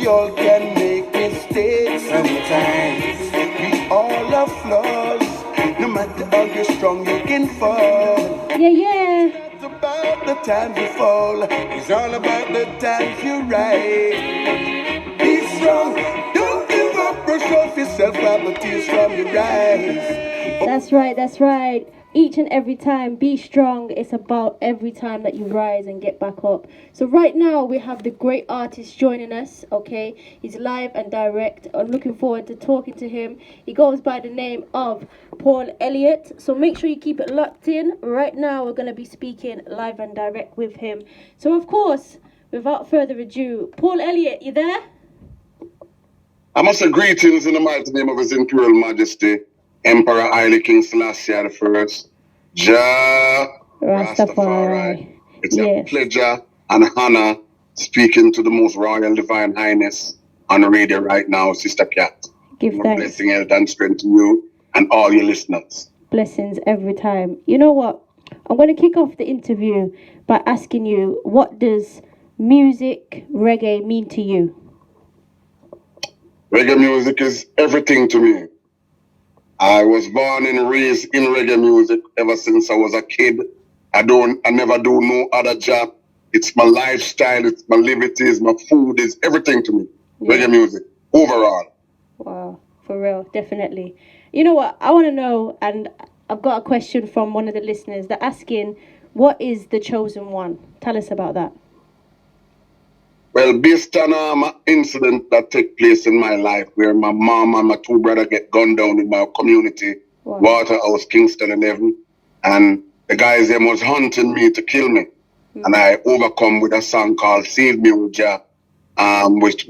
We all can make mistakes sometimes. We all have flaws. No matter how you're strong, you can fall. Yeah. It's about the times you fall. It's all about the times you rise. Be strong. Don't give up. Brush off yourself. Wipe the tears from your eyes. That's right. Each and every time, be strong. It's about every time that you rise and get back up. So right now, we have the great artist joining us, okay? He's live and direct. I'm looking forward to talking to him. He goes by the name of Paul Elliott. So make sure you keep it locked in. Right now, we're going to be speaking live and direct with him. So, of course, without further ado, Paul Elliott, you there? I must say greetings in the mighty name of His Imperial Majesty, Emperor Haile King Selassie I, Jah Rastafari. It's a pleasure and honor speaking to the most royal divine highness on the radio right now, Sister Kat. Give thanks. Blessing, health and strength to you and all your listeners. Blessings every time. You know what? I'm going to kick off the interview by asking you, what does music, reggae, mean to you? Reggae music is everything to me. I was born and raised in reggae music ever since I was a kid. I never do no other job. It's my lifestyle, it's my liberty, it's my food, it's everything to me. Yeah. Reggae music, overall. Wow, for real, definitely. You know what, I want to know, and I've got a question from one of the listeners. They're asking, what is the chosen one? Tell us about that. Well, based on an incident that took place in my life where my mom and my two brothers get gunned down in my community, wow. Waterhouse, Kingston 11, and the guys them was hunting me to kill me. Mm-hmm. And I overcome with a song called Save Me, O Jah, which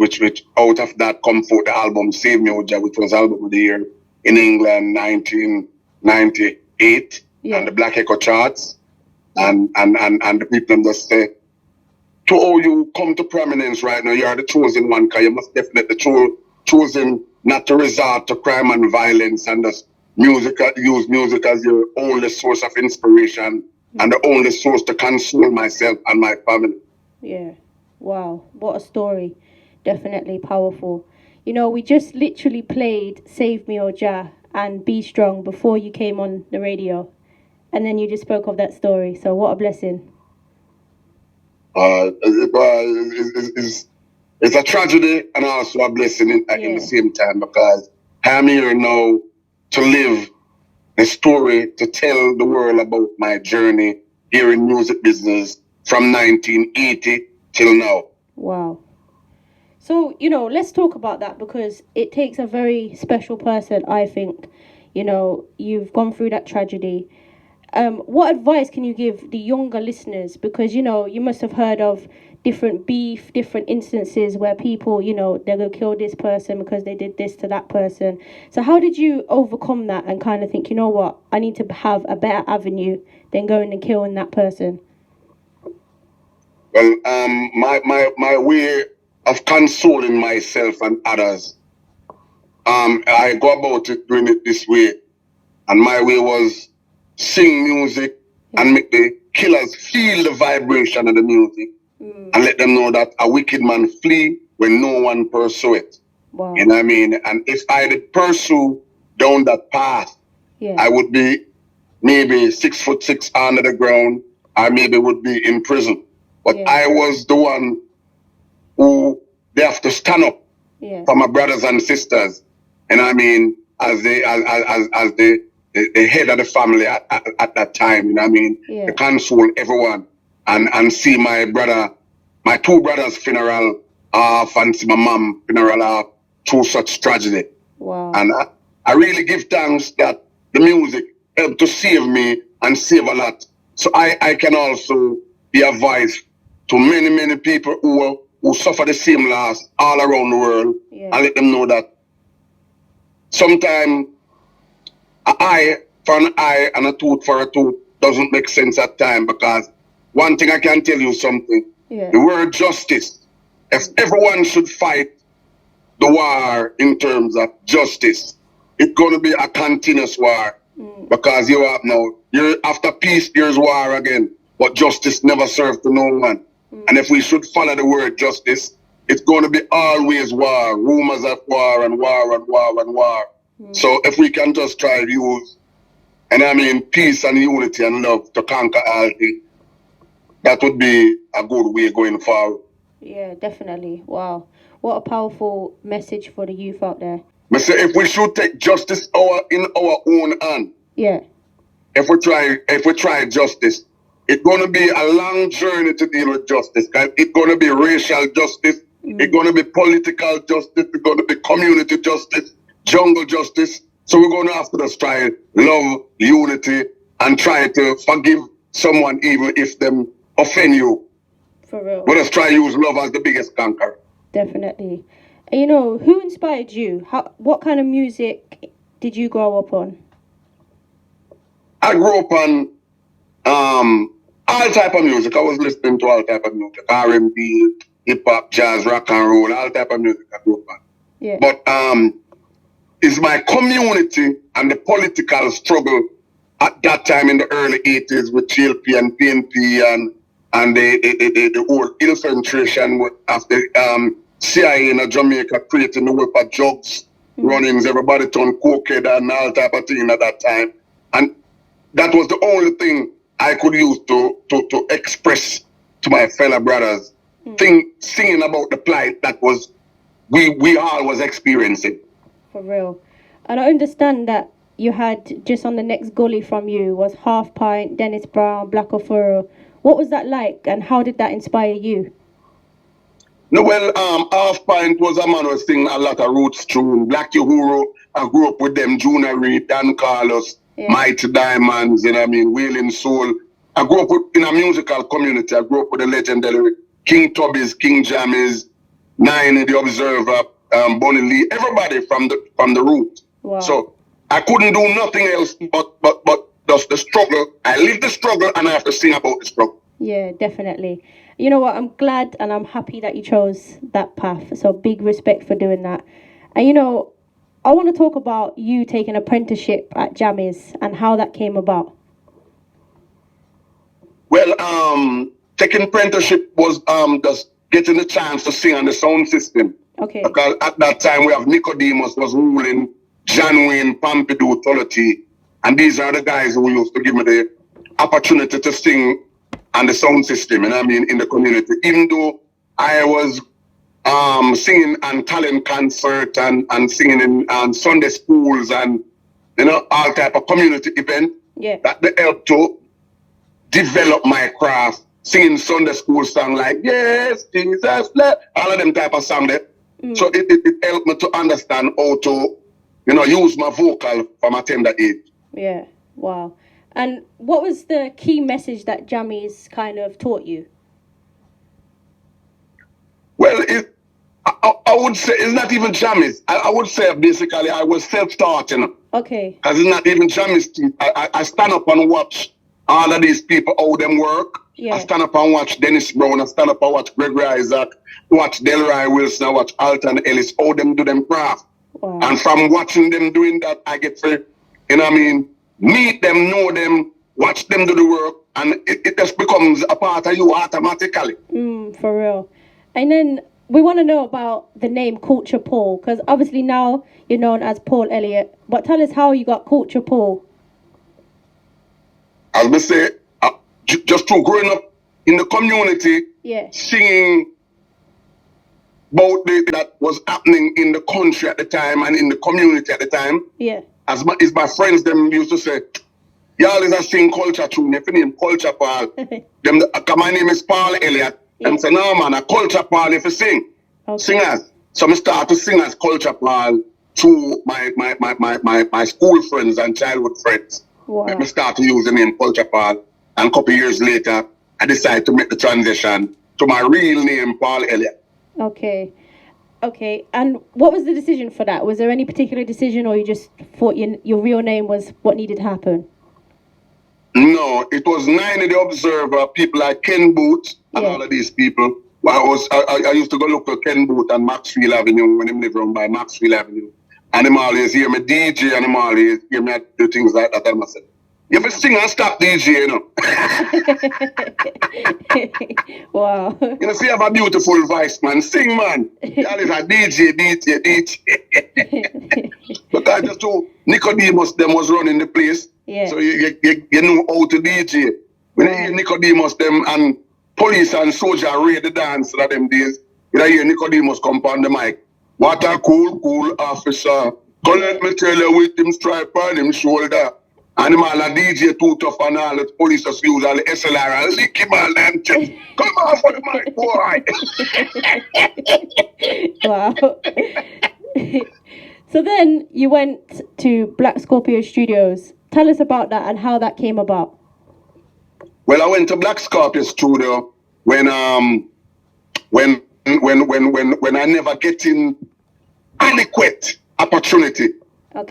out of that come forth the album Save Me, O Jah, which was album of the year in England, 1998, yeah. And the Black Echo charts, and the people just say, to all you come to prominence right now, you are the chosen one, because you must definitely chosen not to resort to crime and violence and just use music as your only source of inspiration and the only source to console myself and my family. Yeah. Wow. What a story. Definitely powerful. You know, we just literally played Save Me, O Jah and Be Strong before you came on the radio. And then you just spoke of that story. So what a blessing. It's a tragedy and also a blessing in the same time, because I'm here now to live a story to tell the world about my journey here in music business from 1980 till now. Wow. So, you know, let's talk about that, because it takes a very special person, I think. You know, you've gone through that tragedy. What advice can you give the younger listeners? Because, you know, you must have heard of different beef, different instances where people, you know, they're going to kill this person because they did this to that person. So how did you overcome that and kind of think, you know what, I need to have a better avenue than going and killing that person? Well, my way of consoling myself and others, I go about it doing it this way. And my way was sing music and make the killers feel the vibration of the music and let them know that a wicked man flee when no one pursue it. Wow. You know what I mean? And if I did pursue down that path, I would be maybe 6'6" under the ground, I maybe would be in prison. But I was the one who they have to stand up for my brothers and sisters. And I mean, as the head of the family at that time, you know what I mean? To console everyone and see my two brothers' funeral off and see my mom funeral off through such tragedy. Wow. And I really give thanks that the music helped to save me and save a lot. So I can also be a voice to many, many people who suffer the same loss all around the world and let them know that sometimes an eye for an eye and a tooth for a tooth doesn't make sense at time, because one thing I can tell you something, the word justice, if everyone should fight the war in terms of justice, it's going to be a continuous war, because you have now, after peace, there's war again, but justice never served to no one. And if we should follow the word justice, it's going to be always war, rumors of war and war and war and war. So if we can just try to use, and I mean, peace and unity and love to conquer all things, that would be a good way going forward. Yeah, definitely. Wow. What a powerful message for the youth out there. I say if we should take justice in our own hand. Yeah. If we try justice, it's gonna be a long journey to deal with justice. It's gonna be racial justice, it's gonna be political justice, it's gonna be community justice, jungle justice. So we're gonna have to just try love, unity, and try to forgive someone even if them offend you. For real. We'll just try to use love as the biggest conqueror. Definitely. And you know, who inspired you? What kind of music did you grow up on? I grew up on all type of music. I was listening to all type of music. R&B, hip hop, jazz, rock and roll, all type of music I grew up on. Yeah. But it's my community and the political struggle at that time in the early 80s with GLP and PNP and the whole infiltration of the CIA in Jamaica creating the weapon drugs, runnings, everybody turned cokehead and all type of thing at that time. And that was the only thing I could use to express to my fellow brothers, singing about the plight that was we all was experiencing. For real. And I understand that you had just on the next gully from you was Half Pint, Dennis Brown, Black Ofuro. What was that like and how did that inspire you? No, well, Half Pint was a man who sang a lot of roots tune. Black Uhuru, I grew up with them, Junior Reid, Dan Carlos, Mighty Diamonds, you know what I mean, Wailing Soul. I grew up in a musical community. I grew up with the legendary King Tubby's, King Jammies, Nine, The Observer, Bonnie Lee, everybody from the root. Wow. So I couldn't do nothing else but just the struggle. I live the struggle and I have to sing about the struggle. Yeah, definitely. You know what? I'm glad and I'm happy that you chose that path. So big respect for doing that. And you know, I want to talk about you taking apprenticeship at Jammies and how that came about. Well, taking apprenticeship was just getting the chance to sing on the sound system. Okay. Because at that time we have Nicodemus was ruling, John Wayne, Pompidou, Tolity, and these are the guys who used to give me the opportunity to sing on the sound system, and I mean in the community. Even though I was singing on talent concert and singing in Sunday schools and you know all type of community event, that they helped to develop my craft. Singing Sunday school song like Yes, Jesus, all of them type of song there. So it helped me to understand how to, you know, use my vocal from a tender age. Yeah, wow. And what was the key message that Jammies kind of taught you? Well, I would say it's not even Jammies. I would say basically I was self-taught, you know. Okay. Because it's not even Jammies. I stand up and watch all of these people, how them work. Yeah. I stand up and watch Dennis Brown. I stand up and watch Gregory Isaac, watch Delroy Wilson, I watch Alton Ellis, how them do them craft. Wow. And from watching them doing that, I get to, you know what I mean, meet them, know them, watch them do the work, and it just becomes a part of you automatically. For real. And then we want to know about the name Culture Paul, because obviously now you're known as Paul Elliott. But tell us how you got Culture Paul. As we say, just through growing up in the community, singing about that was happening in the country at the time and in the community at the time. Yeah. As my friends them used to say, y'all is a sing culture tune. If you name Culture Paul, my name is Paul Elliott. And say, no man, a Culture Paul if you sing. Okay. Singers. So I start to sing as Culture Paul to my school friends and childhood friends. Wow. Let me start to use the name Culture Paul. And a couple years later, I decided to make the transition to my real name, Paul Elliott. Okay. Okay. And what was the decision for that? Was there any particular decision or you just thought your real name was what needed to happen? No, it was Nine of the Observer, people like Ken Booth and all of these people. I used to go look for Ken Booth on Maxfield Avenue when he lived around by Maxfield Avenue. And him always hear me DJ and him always hear me do things like that. And I said, You have to sing and stop DJ, you know. Wow. You know, see, you have a beautiful voice, man. Sing, man. You always a DJ. Because just to Nicodemus, them was running the place. Yeah. So you know how to DJ. When you hear Nicodemus, them and police and soldier raid the dance of them days, you hear Nicodemus come on the mic. What a cool officer. Come let me tell you with him stripe on him shoulder. And him all a DJ too tough and all the police just use all the SLR and lick him all them chest. Come on for the mic, boy. Wow. So then you went to Black Scorpio Studios. Tell us about that and how that came about. Well, I went to Black Scorpio Studio when I never getting adequate opportunity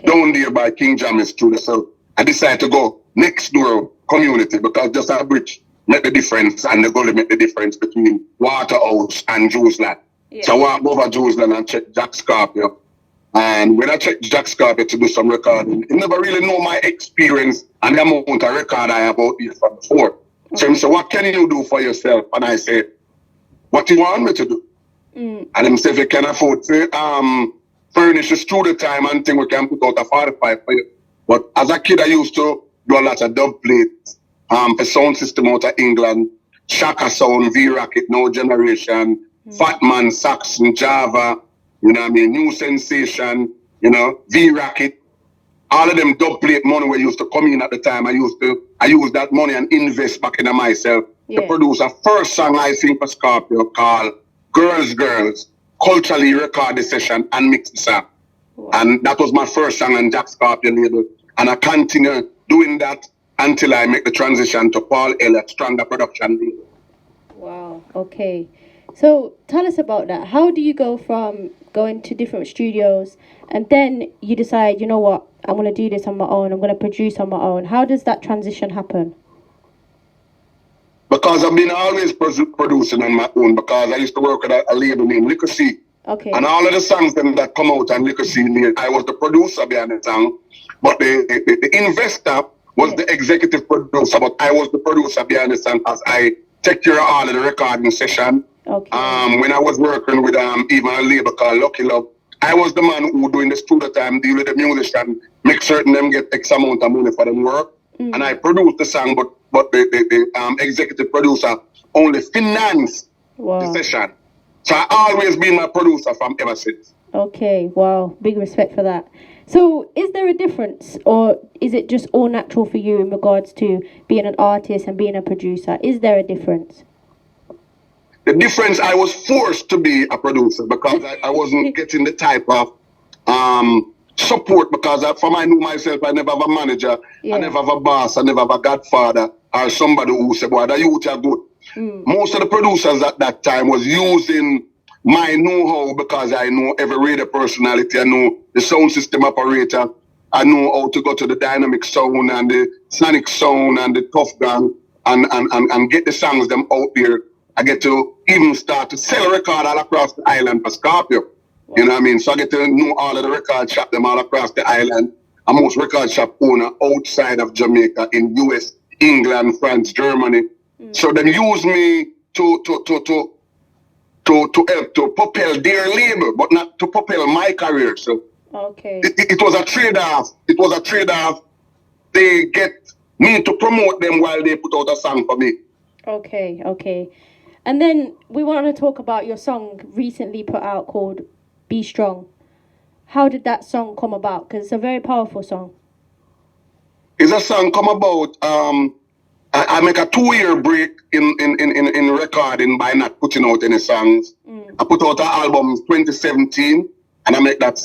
down there by King Jammeh Studio. So I decided to go next door community because just a bridge make the difference and the gully make the difference between Waterhouse and Jerusalem. Yeah. So I walked over Jerusalem and checked Jack Scorpio. And when I checked Jack Scorpio to do some recording, he never really know my experience and the amount of record I have out here from before. So he said, what can you do for yourself? And I said, what do you want me to do? And he said, if you can afford to furnish the studio time and thing, we can put out a 45 for you. But as a kid, I used to do a lot of dub plates for sound system out of England, Shaka Sound, V-Rocket, No Generation, Fat Man, Saxon, Java, you know what I mean, New Sensation, you know, V-Rocket. All of them dub plate money were used to come in at the time. I used that money and invest back in myself to produce a first song I sing for Scorpio called Girls, culturally record the session and mix the song. Wow. And that was my first song on Jack Scorpio label. And I continue doing that until I make the transition to Paul Elliott, Stronger Production label. Wow, okay. So tell us about that. How do you go from going to different studios and then you decide, you know what, I'm going to do this on my own, I'm going to produce on my own. How does that transition happen? Because I've been always producing on my own, because I used to work at a label named Liquor C. Okay. And all of the songs that come out on Liquor C, I was the producer behind the song, but the investor was the executive producer, but I was the producer behind the song as I take care of all of the recording session. Okay. When I was working with even a label called Lucky Love, I was the man who doing the studio time, deal with the musician, make certain them get X amount of money for them work. And I produced the song, but the executive producer only financed the session. So I always been my producer from ever since. Okay, wow, big respect for that. So is there a difference, or is it just all natural for you in regards to being an artist and being a producer? Is there a difference? The difference, I was forced to be a producer because I wasn't getting the type of support, because from I knew myself, I never have a manager, I never have a boss, I never have a godfather or somebody who said, boy, the youth are good. Most of the producers at that time was using my know-how because I know every radio personality, I know the sound system operator, I know how to go to the dynamic sound and the sonic sound and the tough gang and get the songs them out there. I get to even start to sell a record all across the island for Scorpio. Wow. You know what I mean? So I get to know all of the record shop them all across the island. I'm most record shop owner outside of Jamaica, in US, England, France, Germany. So they use me to help to propel their label, but not to propel my career. So it was a trade-off. It was a trade-off. They get me to promote them while they put out a song for me. Okay. And then we want to talk about your song recently put out called Be Strong. How did that song come about? Because it's a very powerful song. It's a song come about. I make a 2-year break in recording by not putting out any songs. I put out an album 2017 and I make that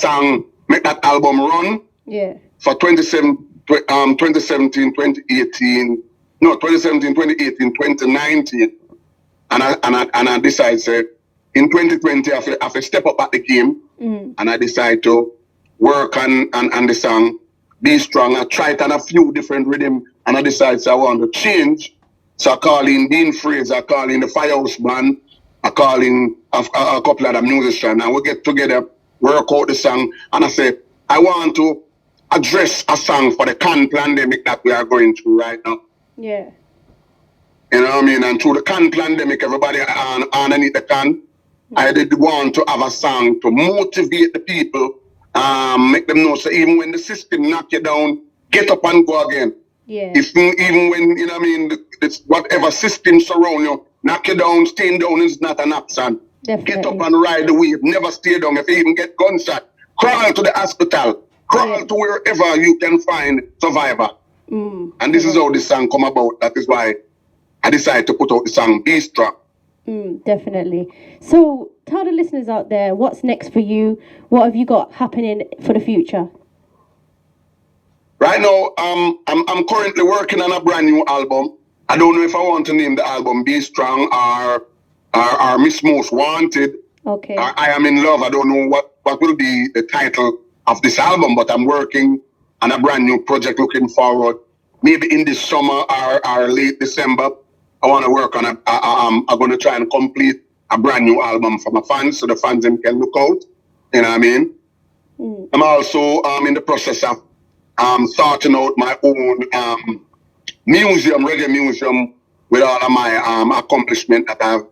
album run for 2017, 2018, 2019. And I decided, say, in 2020, I have to step up at the game, and I decided to work on the song, Be Strong. I tried on a few different rhythms, and I decided I want to change. So I call in Dean Fraser, I call in the Firehouse Band, I call in a couple of the musicians, and we get together, work out the song, and I say, I want to address a song for the pandemic that we are going through right now. Yeah. You know what I mean? And through the pandemic, everybody underneath the can. I did want to have a song to motivate the people, make them know, so even when the system knock you down, get up and go again. Yeah. Even when, you know what I mean, it's whatever system surround you, knock you down, staying down is not an option. Definitely. Get up and ride the wave, never stay down. If you even get gunshot, crawl to the hospital, crawl to wherever you can find survivor. And this is how this song come about. That is why I decided to put out the song Be Strong. Definitely. So tell the listeners out there, what's next for you? What have you got happening for the future? Right now, I'm currently working on a brand new album. I don't know if I want to name the album Be Strong or Miss Most Wanted. Okay. Or I Am in Love. I don't know what will be the title of this album, but I'm working on a brand new project, looking forward. Maybe in this summer or late December, I want to work on I'm going to try and complete a brand new album for my fans, so the fans can look out. You know what I mean? I'm also in the process of sorting out my own reggae museum, with all of my accomplishment that I've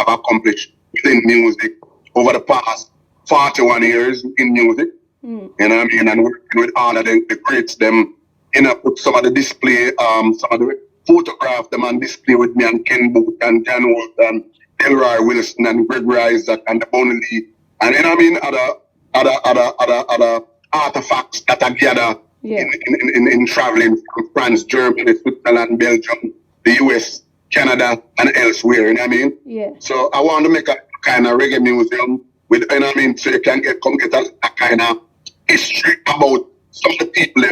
accomplished within music over the past 41 years in music. You know what I mean? And working with all of the greats, them, you know, put some of the display, some of the photograph them on display with me and Ken Booth and Jan Wood and Elroy Wilson and Gregory Isaac and the Bonnie Lee. And you know what I mean? Other artifacts that I gather in traveling from France, Germany, Switzerland, Belgium, the US, Canada, and elsewhere. You know what I mean? Yeah. So I want to make a kind of reggae museum with, you know what I mean? So you can get a kind of history about some of the people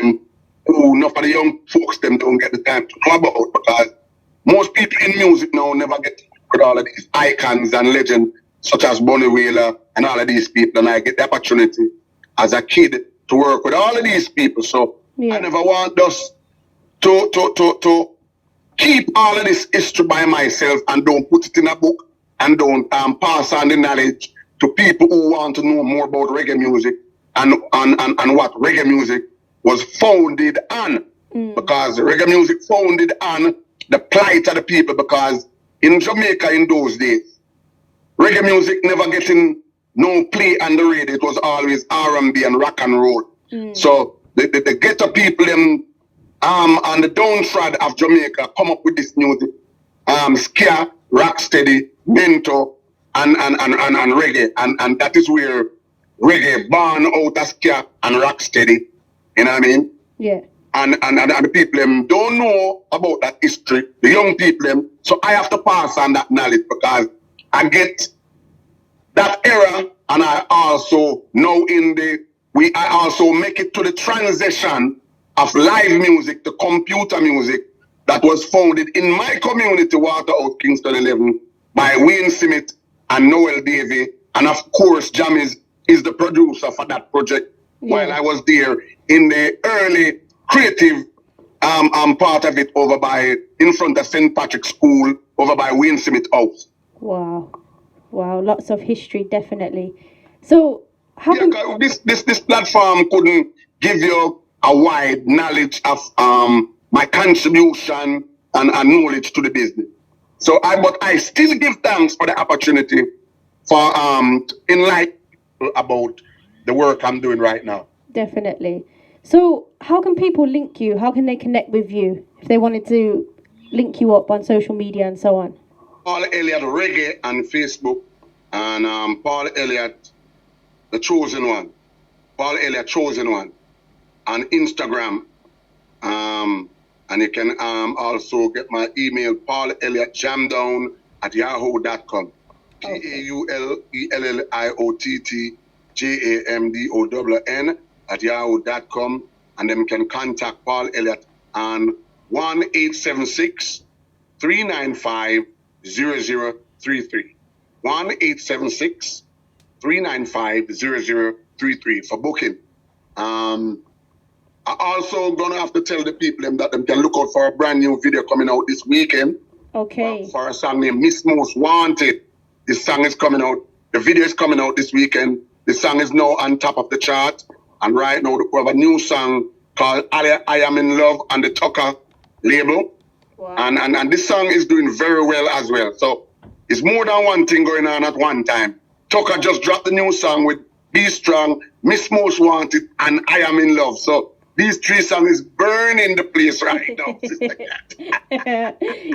who enough of the young folks them don't get the time to know about, because most people in music now never get to with all of these icons and legends such as Bonnie Wheeler and all of these people, and I get the opportunity as a kid to work with all of these people. So I never want us to keep all of this history by myself and don't put it in a book and don't pass on the knowledge to people who want to know more about reggae music and what reggae music was founded on, because reggae music founded on the plight of the people, because in Jamaica in those days, reggae music never getting no play on the radio. It was always R&B and rock and roll. So the ghetto people on the downtrod of Jamaica come up with this music, ska, rocksteady, mento, and reggae, and that is where reggae born out of ska and rocksteady. You know what I mean? Yeah. And the people don't know about that history, the young people so I have to pass on that knowledge, because I get that era, and I also know I also make it to the transition of live music to computer music that was founded in my community, Waterhouse, Kingston 11, by Wayne Smith and Noel Davey, and of course Jam is the producer for that project. While I was there in the early creative part of it in front of St. Patrick's School over by Wayne Smith House. Wow, lots of history, definitely. So how this platform couldn't give you a wide knowledge of my contribution and knowledge to the business. But I still give thanks for the opportunity for enlighten about the work I'm doing right now. Definitely. So how can people link you? How can they connect with you if they wanted to link you up on social media and so on? Paul Elliott Reggae on Facebook, and Paul Elliott The Chosen One. Paul Elliott Chosen One on Instagram. And you can also get my email, paulelliottjamdown@yahoo.com. PaulElliottJamdown@yahoo.com, and them can contact Paul Elliott on 1-876-395-0033. 1-876-395-0033 for booking. I also gonna have to tell the people that them can look out for a brand new video coming out this weekend. Okay. For a song named Miss Most Wanted. This song is coming out. The video is coming out this weekend. The song is now on top of the chart. And right now we have a new song called I Am in Love on the Tucker label. Wow. And this song is doing very well as well. So it's more than one thing going on at one time. Tucker just dropped the new song with Be Strong, Miss Most Wanted, and I Am in Love. So these three songs is burning the place right now.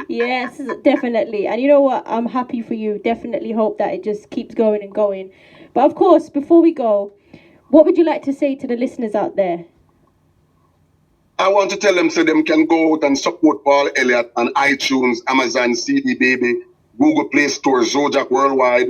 Yes, definitely. And you know what? I'm happy for you. Definitely hope that it just keeps going and going. But of course, before we go, what would you like to say to the listeners out there? I want to tell them so them can go out and support Paul Elliott on iTunes, Amazon, CD Baby, Google Play Store, Zodiac Worldwide.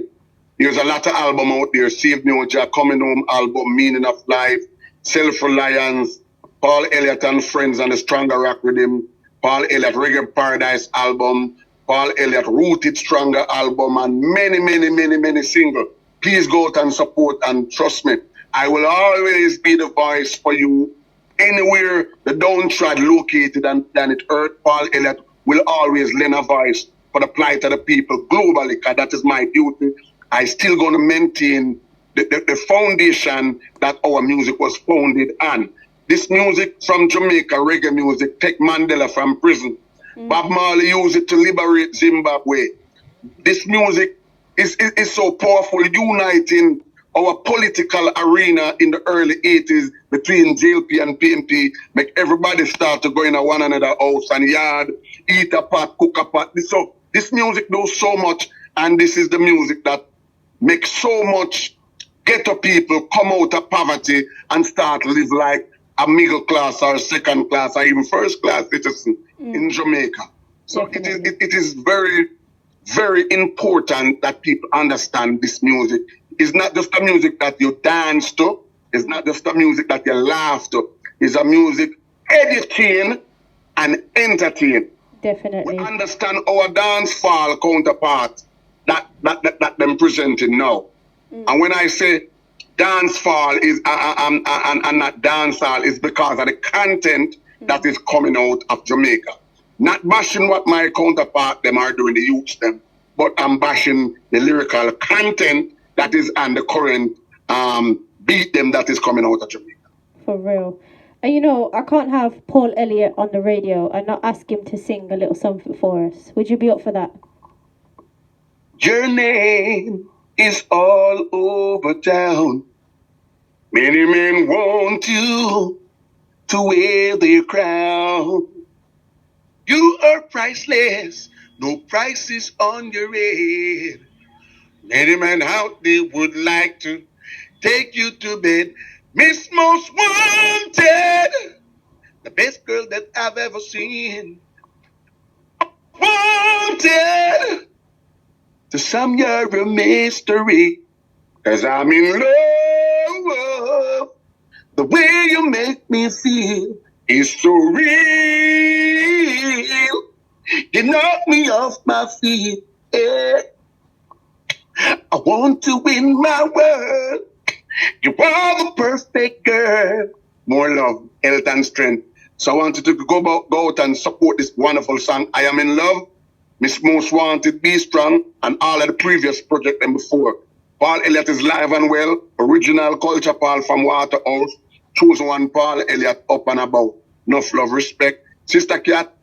There's a lot of album out there. Save Me Jack, Coming Home album, Meaning of Life, Self-Reliance, Paul Elliott and Friends and the Stronger Rock Rhythm, Paul Elliott Reggae Paradise album, Paul Elliott Rooted Stronger album, and many singles. Please go out and support, and trust me, I will always be the voice for you. Anywhere the downtrodden located and planet Earth, Paul Elliott will always lend a voice for the plight of the people globally, because that is my duty. I still going to maintain the foundation that our music was founded on. This music from Jamaica, reggae music, take Mandela from prison. Bob Marley used it to liberate Zimbabwe. This music is so powerful, uniting our political arena in the early 80s between JLP and PNP, make everybody start to go in one another house and yard, eat a pot, cook a pot. So this music does so much, and this is the music that makes so much ghetto people come out of poverty and start to live like a middle class or second class or even first class citizen in Jamaica. So it is very, very important that people understand this music. It's not just the music that you dance to. It's not just the music that you laugh to. It's a music educating and entertain. Definitely. We understand our dance hall counterpart that them presenting now. And when I say dance hall is and not dance hall, is because of the content that is coming out of Jamaica. Not bashing what my counterpart them are doing, the youths them, but I'm bashing the lyrical content that is on the current beat them that is coming out of Jamaica. For real. And you know, I can't have Paul Elliott on the radio and not ask him to sing a little something for us. Would you be up for that? Your name is all over town. Many men want you to wear their crown. You are priceless, no prices on your head. Many men out there would like to take you to bed. Miss Most Wanted, the best girl that I've ever seen. Wanted, to some you're a mystery, 'cause I'm in love. The way you make me feel is so real. You knock me off my feet. Yeah. I want to win my world. You are the perfect girl. More love, health, and strength. So I wanted to go out and support this wonderful song, I Am in Love, Miss Most Wanted, Be Strong, and all of the previous projects and before. Paul Elliott is live and well. Original Culture Paul from Waterhouse. Chosen one Paul Elliott, up and about. Enough love, respect. Sister Kat,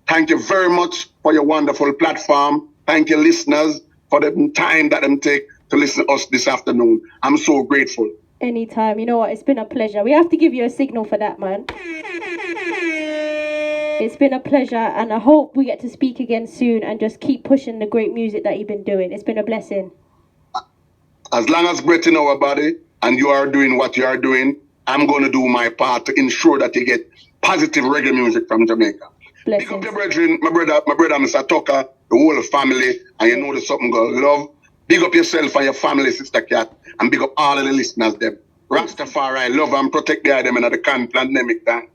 thank you very much for your wonderful platform. Thank you, listeners, for the time that them take to listen to us this afternoon. I'm so grateful. Anytime. You know what? It's been a pleasure. We have to give you a signal for that, man. It's been a pleasure, and I hope we get to speak again soon and just keep pushing the great music that you've been doing. It's been a blessing. As long as breath in our body and you are doing what you are doing, I'm going to do my part to ensure that you get positive reggae music from Jamaica. Blessings. Big up your brethren, my brother, Mr. Tucker, the whole family, and you know there's something going to love. Big up yourself and your family, Sister Kat, and big up all of the listeners them. Rastafari, love and protect them in the pandemic time.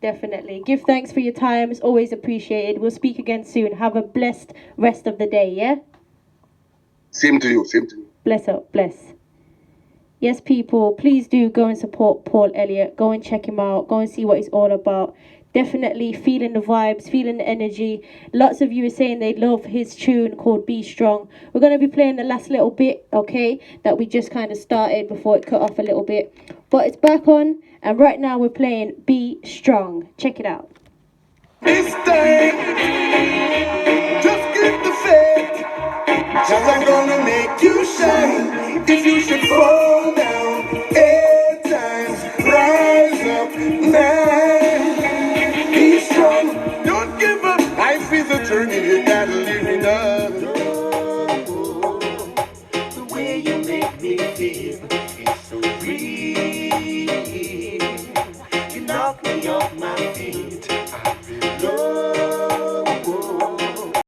Definitely. Give thanks for your time. It's always appreciated. We'll speak again soon. Have a blessed rest of the day, yeah? Same to you, same to you. Bless up, bless. Yes, people, please do go and support Paul Elliott. Go and check him out. Go and see what he's all about. Definitely feeling the vibes, feeling the energy. Lots of you are saying they love his tune called Be Strong. We're going to be playing the last little bit, okay, that we just kind of started before it cut off a little bit. but it's back on, and right now we're playing Be Strong. Check it out. This time, just keep the faith. Cause I'm gonna make you shine. If you should fall down 8 times, rise up 9. Be strong, don't give up. Life is a journey, you gotta live it up. The way you make me feel is so real. You knock me off my feet.